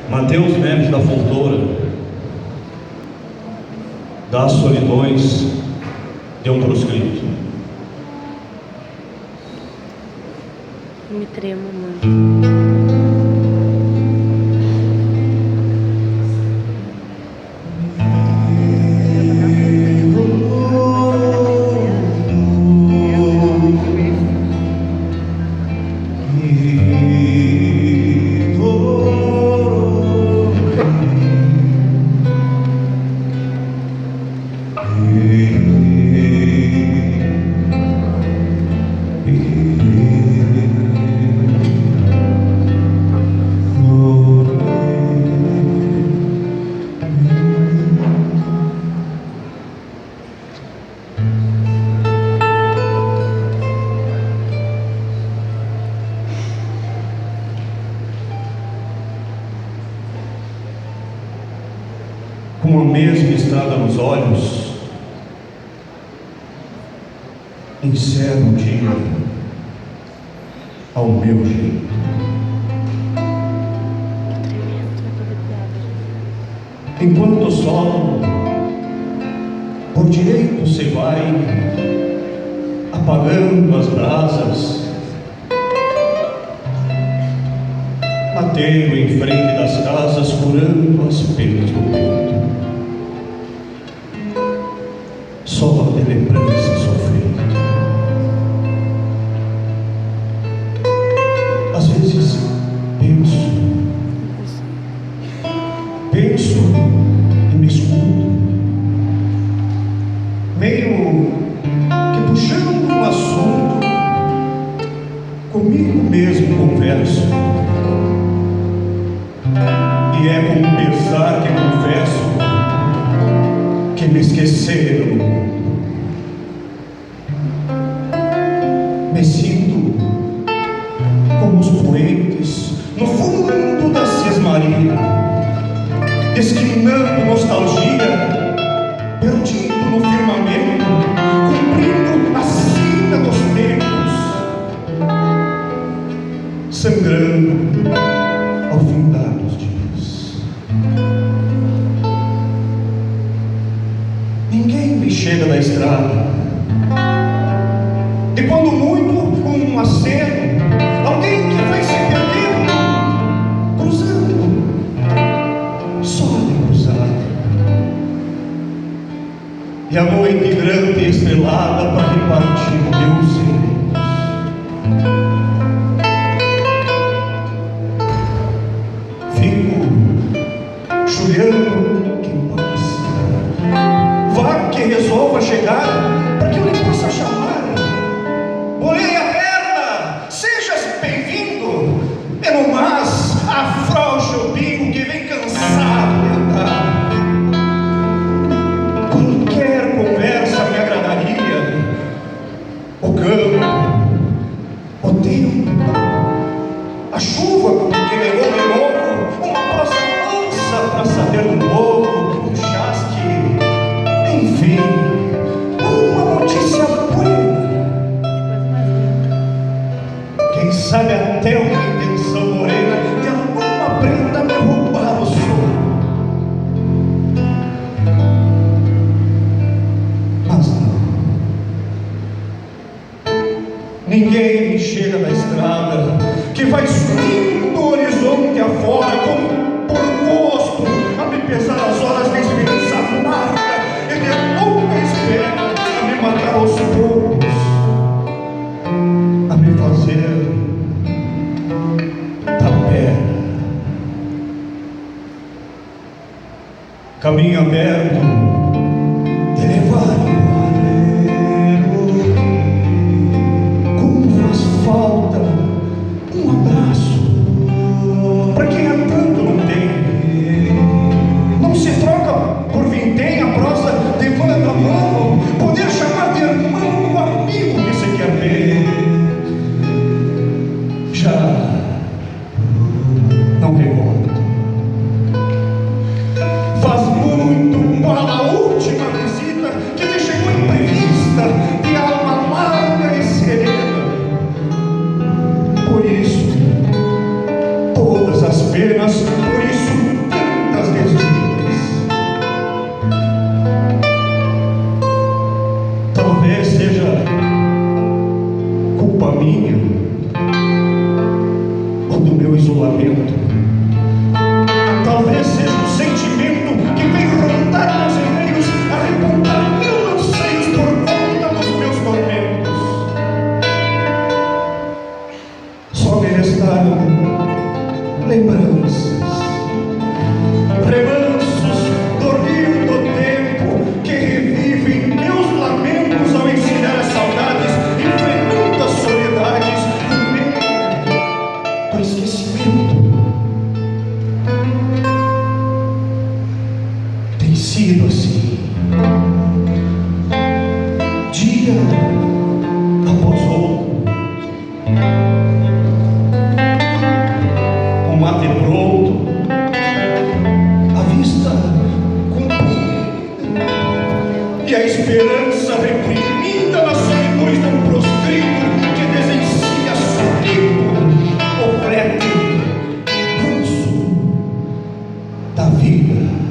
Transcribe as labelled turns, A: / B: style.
A: Mateus Neves da Fontoura, das solidões de um proscrito.
B: Eu me tremo muito.
A: Com a mesma estrada nos olhos, encerro o dia ao meu jeito. Enquanto o sol, por direito se vai, apagando as brasas, mateio em frente das casas, curando as penas do peito. Só de lembrança sofrida. Às vezes penso e me escuto, meio que puxando um assunto, comigo mesmo converso, e é com pesar que confesso que me esqueceram. Me sinto como os poentes no fundo da cismaria, esquinando nostalgia, perdido no firmamento, cumprindo a sina dos tempos, sangrando ao findar dos dias. Ninguém me chega da estrada, e quando muito um aceno, alguém que vai se perdendo, cruzando, só de cruzada, e a noite grande e estrelada para repartir meus segredos. Fico chorando quem passa, vá que resolva chegar, para que eu nem possa chamar. Bolei a perna, sejas bem-vindo, e no mais afrouxa o bico que vem cansado de andar. Qualquer conversa me agradaria, o campo, o tempo, a chuva que levou de novo, uma prosa mansa para saber do povo, um chasque, enfim, uma notícia buena. Quem sabe até uma intenção morena de alguma prenda me roubar o sono. Mas não. Ninguém me chega na estrada que vai subindo o horizonte afora, como por gosto, a me pesar as horas da esperança amarga e de longa espera a me matar aos poucos, a me fazer tapera. Caminho aberto de levar embora. Como faz falta um abraço para quem há tanto não tem. Não se troca por vintém, a prosa demanda a mão, poder chamar de irmão o amigo que se quer ver. Já não recordo. Faz muito para lamento. Talvez seja um sentimento que vem rondar meus reinos, a repontar mil anseios por conta dos meus tormentos. Só me restaram lembranças, remansos do rio do tempo que revivem meus lamentos ao ensinar as saudades, enfrentando as soledades com medo do esquecimento. Tem sido assim, dia após outro. O mate pronto, a vista comprimida e a esperança reprimida nas solidões de um proscrito que desencia sorrindo o frete manso da vida.